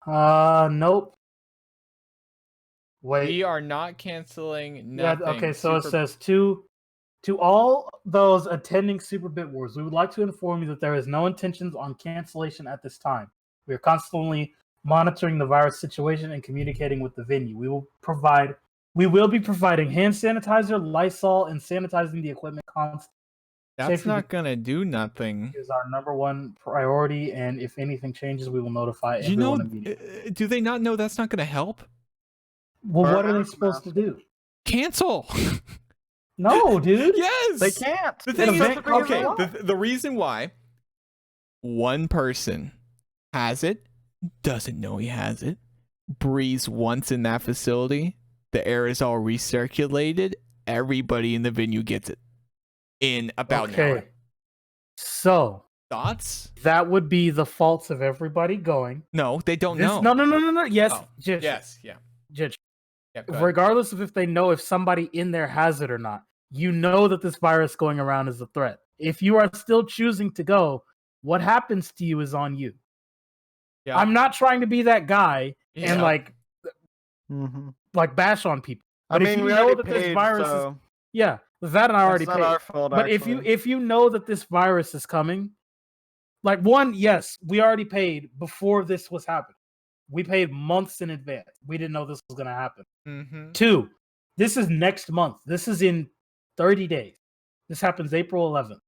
Nope. Wait. We are not canceling nothing. Yeah, okay, so it says to all those attending Super Bit Wars, we would like to inform you that there is no intentions on cancellation at this time. We are constantly monitoring the virus situation and communicating with the venue. We will be providing hand sanitizer, Lysol, and sanitizing the equipment constantly. That's not gonna do nothing. Is our number one priority, and if anything changes, we will notify everyone immediately. Do they not know that's not gonna help? Well, what are they supposed to do? Cancel. No, dude. Yes, they can't. The thing is, okay, the reason why one person has it, doesn't know he has it, breathes once in that facility, the air is all recirculated, everybody in the venue gets it in about an hour. So thoughts? That would be the faults of everybody going. No, they don't know. No. Yes, yes, yeah. Regardless of if they know if somebody in there has it or not, you know that this virus going around is a threat. If you are still choosing to go, what happens to you is on you. Yeah. I'm not trying to be that guy and like bash on people. But if you know that this virus is that I already paid. Not our fault, but if you know that this virus is coming, like yes, we already paid before this was happening. We paid months in advance. We didn't know this was going to happen. 2, this is next month. This is in 30 days. This happens April 11th.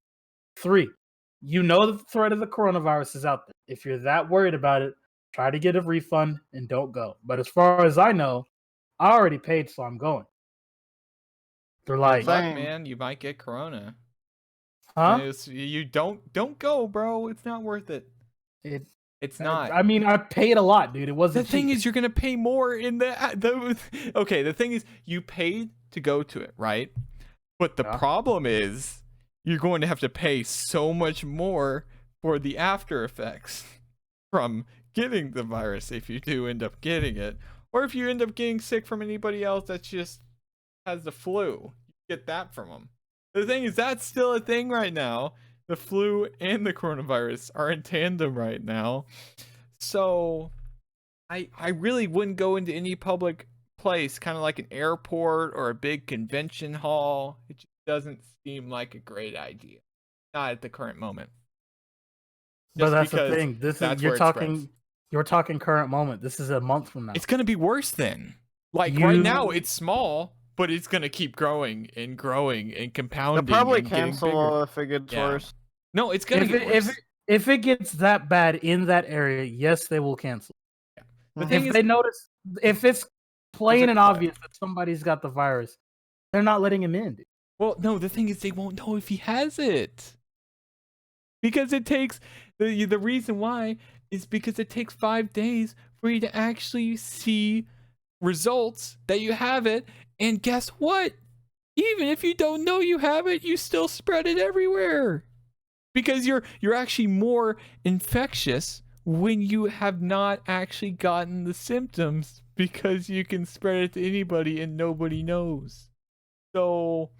3, you know that the threat of the coronavirus is out there. If you're that worried about it, try to get a refund and don't go. But as far as I know, I already paid, so I'm going. They're like, man, you might get corona. Huh? You don't go, bro. It's not worth it. It's not. I mean, I paid a lot, dude. It wasn't. The thing is, you're gonna pay more in the. Okay, the thing is, you paid to go to it, right? But the problem is, you're going to have to pay so much more for the after effects from getting the virus if you do end up getting it, or if you end up getting sick from anybody else that just has the flu. You get that from them. The thing is, that's still a thing right now. The flu and the coronavirus are in tandem right now. So I really wouldn't go into any public place, kind of like an airport or a big convention hall. It just doesn't seem like a great idea. Not at the current moment. But that's the thing. You're talking current moment. This is a month from now. It's going to be worse then. Like right now it's small, but it's going to keep growing and compounding. They'll probably cancel if it gets worse. No, it's going to get worse. If it gets that bad in that area, yes, they will cancel. Yeah. The thing is, they notice, if it's plain and obvious that somebody's got the virus, they're not letting him in. Dude. Well, no, the thing is they won't know if he has it. Because it takes, the reason why is because it takes 5 days for you to actually see results that you have it. And guess what? Even if you don't know you have it, you still spread it everywhere. Because you're actually more infectious when you have not actually gotten the symptoms, because you can spread it to anybody and nobody knows. So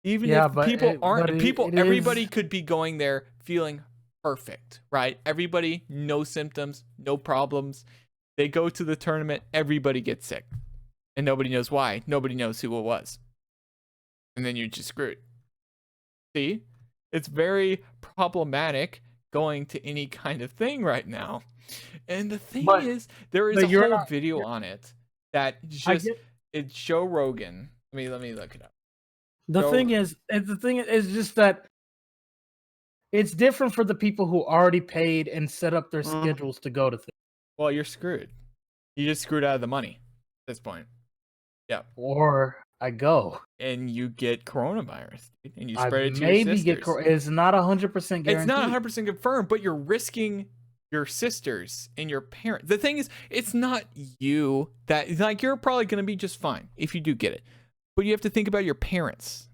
even if people aren't, everybody could be going there feeling perfect, right? Everybody, no symptoms, no problems. They go to the tournament, everybody gets sick. And nobody knows why. Nobody knows who it was. And then you're just screwed. See? It's very problematic going to any kind of thing right now. And the thing is, there is a whole video on it that just it's Joe Rogan. Let me look it up. The thing is just that it's different for the people who already paid and set up their schedules to go to things. Well, you're screwed. You just screwed out of the money at this point. Yeah. Or I go and you get coronavirus, and you spread it to your sisters. It's not 100% guaranteed. It's not 100% confirmed, but you're risking your sisters and your parents. The thing is, it's not you that, like, you're probably going to be just fine if you do get it, but you have to think about your parents,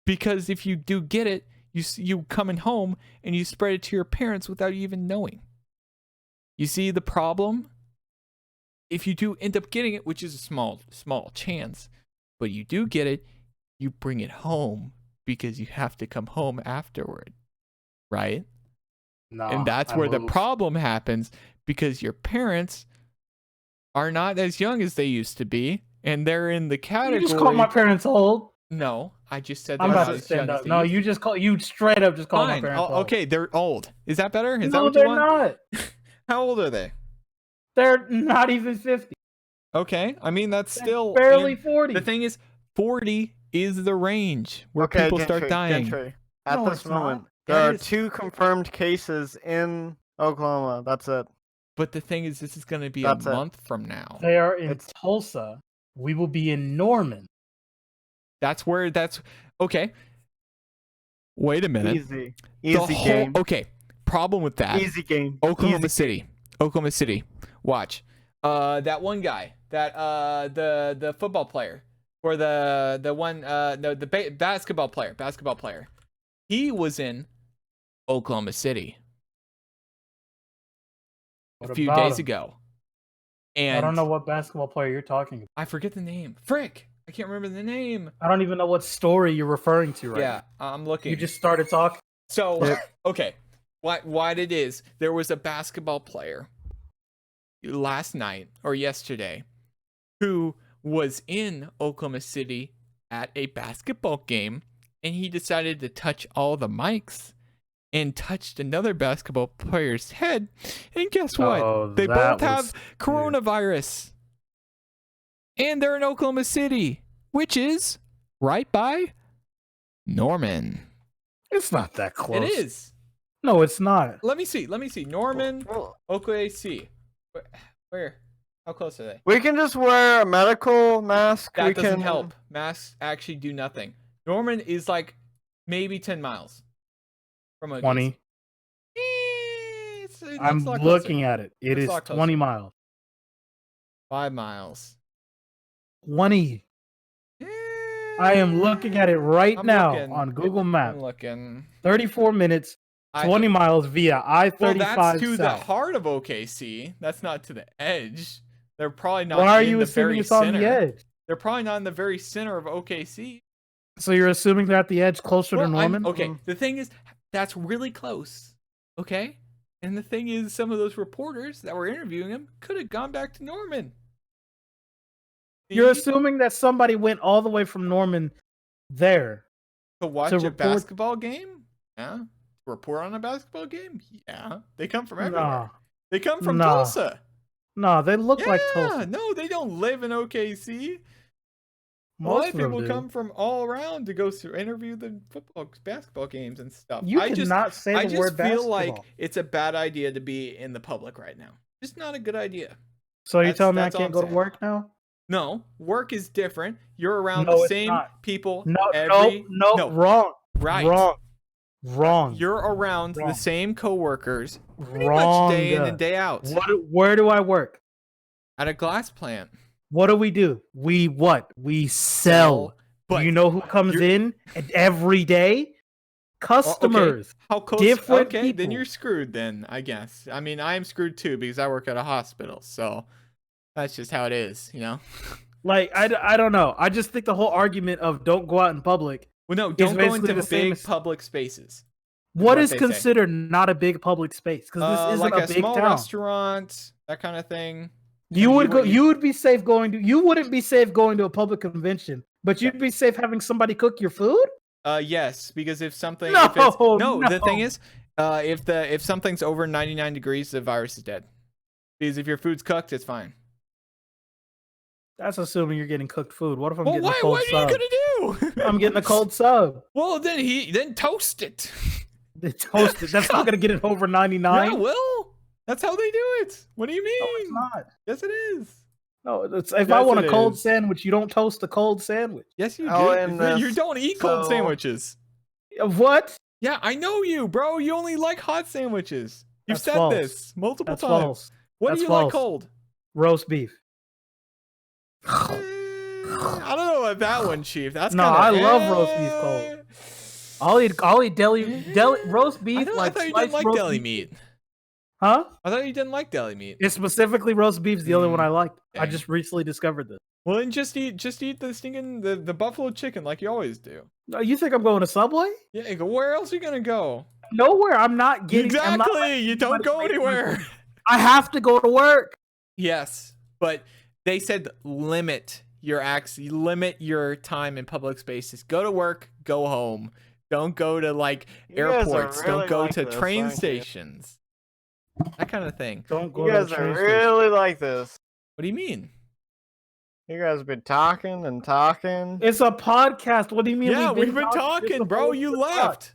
because if you do get it, you coming home and you spread it to your parents without you even knowing. You see the problem? If you do end up getting it, which is a small chance, but you do get it, you bring it home because you have to come home afterward, right? No, and that's where the problem happens, because your parents are not as young as they used to be, and they're in the category. You just called my parents old. No, I just said I'm about to stand up. No, you straight up just called my parents old. Okay, they're old. Is that better? Is that no, what you they're want? not. How old are they? They're not even 50. Okay, I mean that's still barely 40. The thing is, 40 is the range where people start dying. At this moment, there are 2 confirmed cases in Oklahoma. That's it. But the thing is, this is going to be a month from now. They are in Tulsa. We will be in Norman. That's okay. Wait a minute. Easy game. Okay, problem with that. Easy game. Oklahoma City. Watch. That one guy, that the football player, or the basketball player. He was in Oklahoma City a few days ago. And I don't know what basketball player you're talking about. I forget the name. Frick. I can't remember the name. I don't even know what story you're referring to right now. Yeah, I'm looking. You just started talking. So, okay. What it is, there was a basketball player last night or yesterday who was in Oklahoma City at a basketball game, and he decided to touch all the mics and touched another basketball player's head. And guess what? They both have coronavirus. And they're in Oklahoma City, which is right by Norman. It's not that close. It is. No, it's not. Let me see. Norman, Oklahoma City. Where? How close are they? We can just wear a medical mask. That doesn't help. Masks actually do nothing. Norman is like maybe 10 miles from Oklahoma. 20. I'm looking at it. It is 20 miles. 5 miles. 20. I am looking at it right now on Google Maps. I'm looking. 34 minutes, 20 miles via I-35 Well, that's to south. the heart of OKC. That's not to the edge. They're probably not. Why are you assuming it's on the edge? They're probably not in the very center of OKC. So you're assuming they're at the edge closer to Norman? Okay, the thing is, that's really close. Okay? And the thing is, some of those reporters that were interviewing him could have gone back to Norman. You're assuming that somebody went all the way from Norman there to watch a basketball game? Yeah. To report on a basketball game? Yeah. They come from everywhere. Nah. They come from Tulsa. No, they look like Tulsa. No, they don't live in OKC. Most a lot of people do. come from all around to go interview the basketball games and stuff. You cannot say the word basketball. I just feel like it's a bad idea to be in the public right now. Just not a good idea. So you're telling me I can't go to work now? No, work is different. You're around the same people. No, wrong. Right. Wrong. You're around the same coworkers pretty much day in and day out. Where do I work? At a glass plant. What do? We sell. But you know who comes in every day? Customers. Okay. How close? Different okay, people. Then you're screwed then, I guess. I mean, I am screwed too because I work at a hospital. So that's just how it is, you know? Like, I don't know. I just think the whole argument of don't go out in public. Well, no, don't go into big public spaces. What is considered not a big public space? Because this isn't like a big small town. restaurant, that kind of thing. You would be safe going to. You wouldn't be safe going to a public convention, but you'd be safe having somebody cook your food. Yes, because if something, No, the thing is, if something's over 99 degrees, the virus is dead. Because if your food's cooked, it's fine. That's assuming you're getting cooked food. What if I'm getting a cold what sub? What are you gonna do? I'm getting a cold sub. Well, then toast it. Toast it. That's not gonna get it over 99. Yeah, well, that's how they do it. What do you mean? No, it's not. Yes, it is. No, it's if I want a cold sandwich, you don't toast a cold sandwich. Yes, you do. You don't eat cold sandwiches. What? Yeah, I know you, bro. You only like hot sandwiches. You've said false. this multiple times. False. What do you like cold? Roast beef. I don't know about that one, Chief. That's I love roast beef cold. I'll eat deli roast beef. I thought you didn't like deli meat. Huh? I thought you didn't like deli meat. It's specifically roast beef's the only one I like. Dang. I just recently discovered this. Well, then just eat the stinking the buffalo chicken like you always do. You think I'm going to Subway? Yeah, where else are you gonna go? Nowhere. I'm not getting. Exactly. You don't go anywhere. I have to go to work. Yes, but they said limit your time in public spaces. Go to work. Go home. Don't go to like airports. Don't go to train stations. That kind of thing. Don't go. You guys are really like this. What do you mean? You guys have been talking and talking. It's a podcast. What do you mean? Yeah, we've been talking, bro. You left.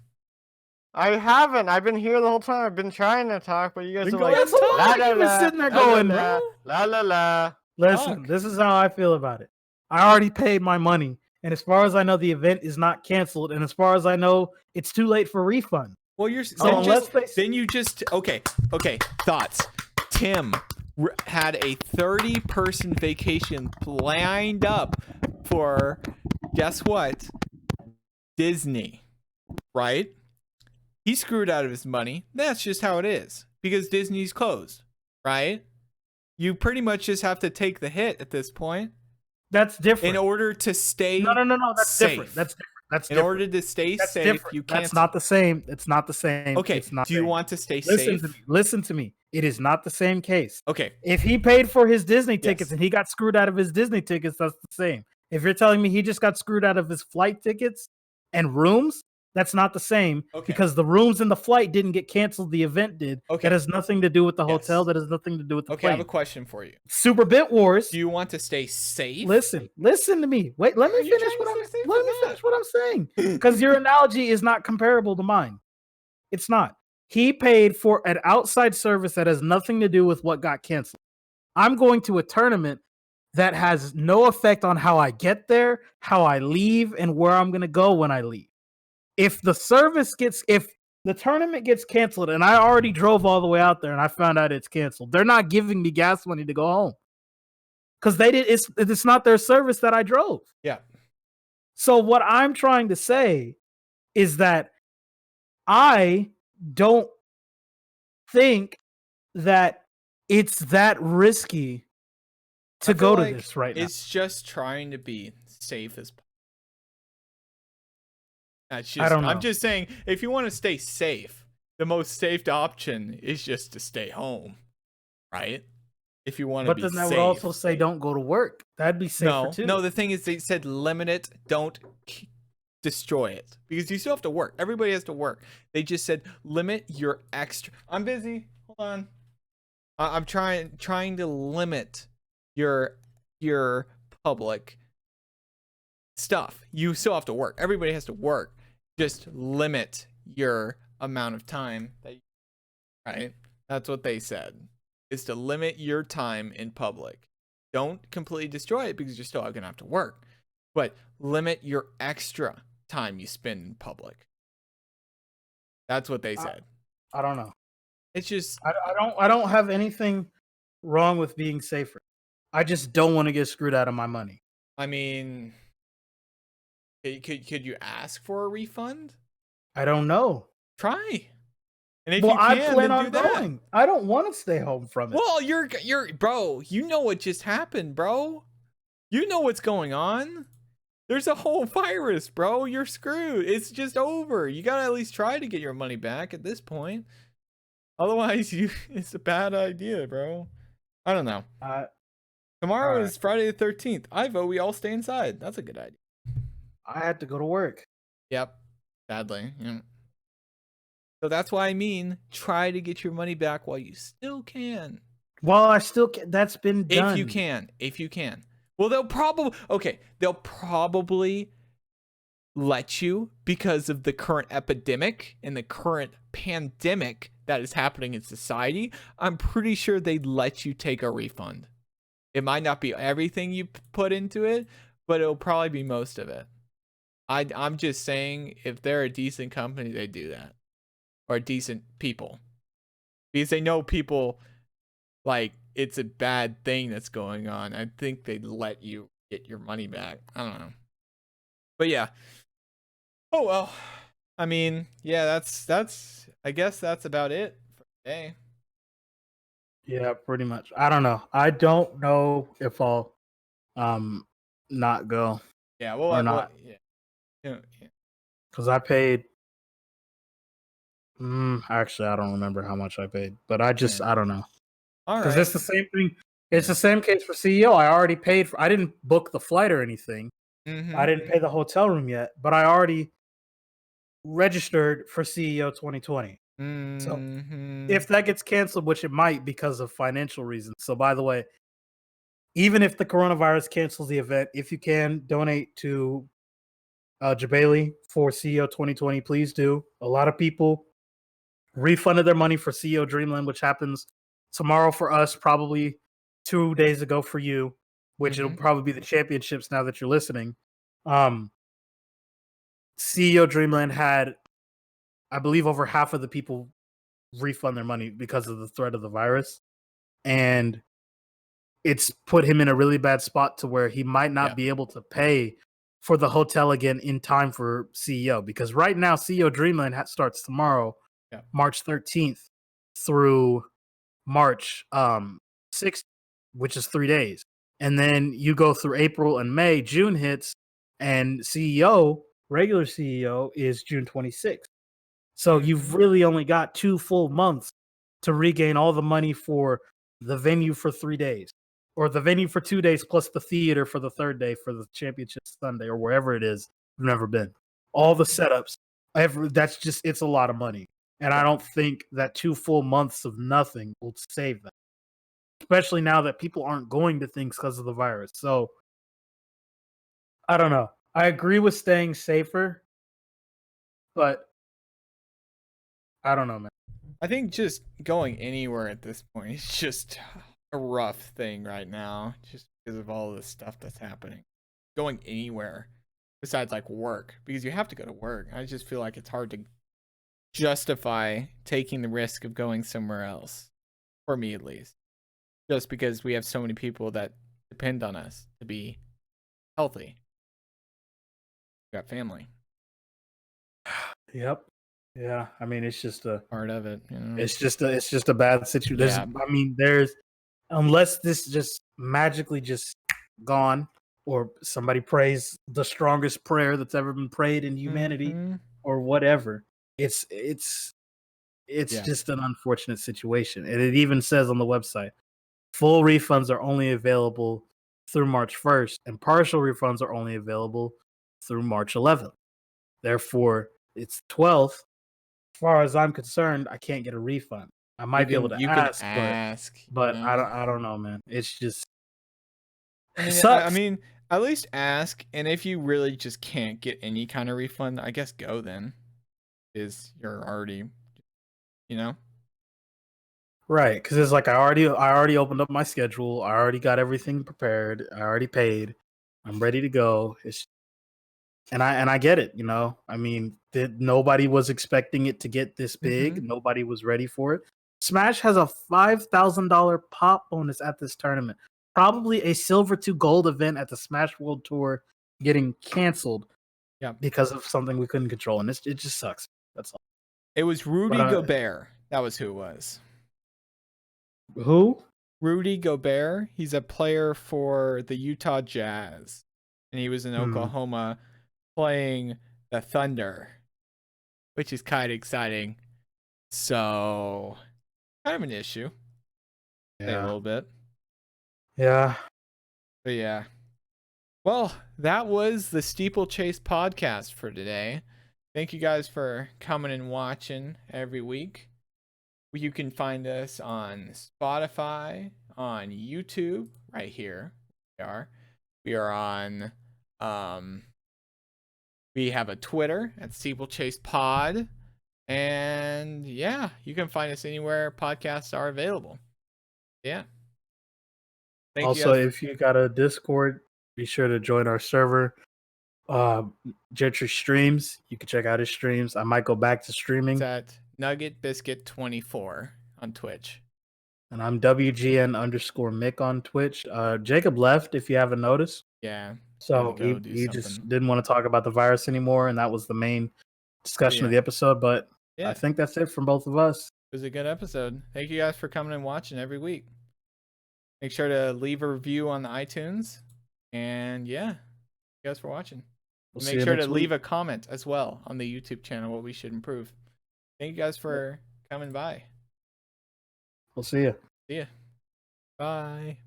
I haven't. I've been here the whole time. I've been trying to talk, but you guys are like, sitting there going, la la la. Listen, this is how I feel about it. I already paid my money, and as far as I know, the event is not canceled, and as far as I know, it's too late for refund. Well, you're okay. Thoughts. Tim had a 30-person vacation lined up for, guess what? Disney, right? He screwed out of his money. That's just how it is because Disney's closed, right? You pretty much just have to take the hit at this point. That's different. In order to stay No, that's safe. Different. That's different. That's in order to stay safe, different. You can't. That's not the same. It's not the same. Okay. It's not Do you want to stay safe? Listen to me. It is not the same case. Okay. If he paid for his Disney tickets and he got screwed out of his Disney tickets, that's the same. If you're telling me he just got screwed out of his flight tickets and rooms, that's not the same because the rooms and the flight didn't get canceled. The event did. Okay. That has nothing to do with the hotel. That has nothing to do with the plane. I have a question for you. Super Bit Wars. Do you want to stay safe? Listen to me. Wait, let me finish what I'm saying. Because your analogy is not comparable to mine. It's not. He paid for an outside service that has nothing to do with what got canceled. I'm going to a tournament that has no effect on how I get there, how I leave, and where I'm going to go when I leave. If the tournament gets canceled and I already drove all the way out there and I found out it's canceled, they're not giving me gas money to go home because it's not their service that I drove. Yeah. So what I'm trying to say is that I don't think that it's that risky to go to this right now. It's just trying to be safe as possible. I'm just saying, if you want to stay safe, the most safe option is just to stay home, right? If you want to be safe. But then that would also say don't go to work. That'd be safer too. No, the thing is they said limit it, don't destroy it. Because you still have to work. Everybody has to work. They just said limit your extra. I'm busy. Hold on. I'm trying to limit your public stuff. You still have to work. Everybody has to work. Just limit your amount of time right? That's what they said, is to limit your time in public. Don't completely destroy it because you're still gonna have to work, but limit your extra time you spend in public. That's what they said. I don't know. It's just I don't have anything wrong with being safer. I just don't want to get screwed out of my money. I mean, could you ask for a refund? I don't know. Try. And if I plan on going. I don't want to stay home from it. Well, you're bro, you know what just happened, bro. You know what's going on. There's a whole virus, bro. You're screwed. It's just over. You gotta at least try to get your money back at this point. Otherwise, it's a bad idea, bro. I don't know. Tomorrow is Friday the 13th. I vote we all stay inside. That's a good idea. I had to go to work. Yep. Sadly. Yeah. So that's why I mean, try to get your money back while you still can. Well, I still can. That's been done. If you can. Well, they'll probably let you because of the current epidemic and the current pandemic that is happening in society. I'm pretty sure they'd let you take a refund. It might not be everything you put into it, but it'll probably be most of it. I'm just saying, if they're a decent company, they do that. Or decent people. Because they know people, like, it's a bad thing that's going on. I think they'd let you get your money back. I don't know. But yeah. Oh, well. I mean, yeah, that's I guess that's about it for today. Yeah, pretty much. I don't know. I don't know if I'll not go. Yeah, well, or not. Yeah. Because I paid. Actually, I don't remember how much I paid, but I don't know. Because it's the same thing. It's the same case for CEO. I already paid for. I didn't book the flight or anything. I didn't pay the hotel room yet, but I already registered for CEO 2020. So if that gets canceled, which it might because of financial reasons. So by the way, even if the coronavirus cancels the event, if you can donate to Jabali for CEO 2020, please do. A lot of people refunded their money for CEO Dreamland, which happens tomorrow for us, probably 2 days ago for you, which it'll probably be the championships now that you're listening. CEO Dreamland had, I believe, over half of the people refund their money because of the threat of the virus. And it's put him in a really bad spot to where he might not be able to pay for the hotel again in time for CEO. Because right now, CEO Dreamland starts tomorrow, March 13th through March 6th, which is 3 days. And then you go through April and May, June hits, and CEO, regular CEO, is June 26th. So you've really only got 2 full months to regain all the money for the venue for 3 days, or the venue for 2 days plus the theater for the 3rd day for the championship Sunday or wherever it is. I've never been. All the setups, it's a lot of money. And I don't think that 2 full months of nothing will save that, especially now that people aren't going to things because of the virus. So I don't know. I agree with staying safer, but I don't know, man. I think just going anywhere at this point is just a rough thing right now, just because of all the stuff that's happening. Going anywhere besides like work, because you have to go to work. I just feel like it's hard to justify taking the risk of going somewhere else, for me at least, just because we have so many people that depend on us to be healthy. We got family. Yep. Yeah, I mean, it's just a part of it. You know? It's just a bad situation. I mean, unless this just magically just gone, or somebody prays the strongest prayer that's ever been prayed in humanity, or whatever. It's just an unfortunate situation, and it even says on the website, full refunds are only available through March 1st, and partial refunds are only available through March 11th. Therefore, it's 12th. As far as I'm concerned, I can't get a refund. I might be able to ask, but you know? I don't know, man. It's just I mean, at least ask, and if you really just can't get any kind of refund, I guess go then. Is you're already, you know, right? Because it's like I already opened up my schedule. I already got everything prepared. I already paid. I'm ready to go. And I get it, you know. I mean, nobody was expecting it to get this big. Nobody was ready for it. Smash has a $5,000 pop bonus at this tournament. Probably a silver to gold event at the Smash World Tour getting canceled because of something we couldn't control. And it just sucks. That's all. It was Rudy Gobert. That was who it was. Who? Rudy Gobert. He's a player for the Utah Jazz. and he was in Oklahoma playing the Thunder, which is kind of exciting. So, kind of an issue. Say a little bit. Yeah. But yeah. Well, that was the Steeplechase podcast for today. Thank you guys for coming and watching every week. You can find us on Spotify, on YouTube, right here. We are on we have a Twitter at Steeplechase Pod. And yeah, you can find us anywhere podcasts are available. Yeah. Also, if you got a Discord, be sure to join our server. Gentry streams. You can check out his streams. I might go back to streaming. It's at Nugget Biscuit 24 on Twitch. And I'm WGN_Mick on Twitch. Jacob left, if you haven't noticed. Yeah. So he just didn't want to talk about the virus anymore, and that was the main discussion of the episode. But I think that's it from both of us. It was a good episode. Thank you guys for coming and watching every week. Make sure to leave a review on the iTunes. And yeah, thank you guys for watching. Make sure to leave a comment as well on the YouTube channel what we should improve. Thank you guys for coming by. We'll see you. See ya. Bye.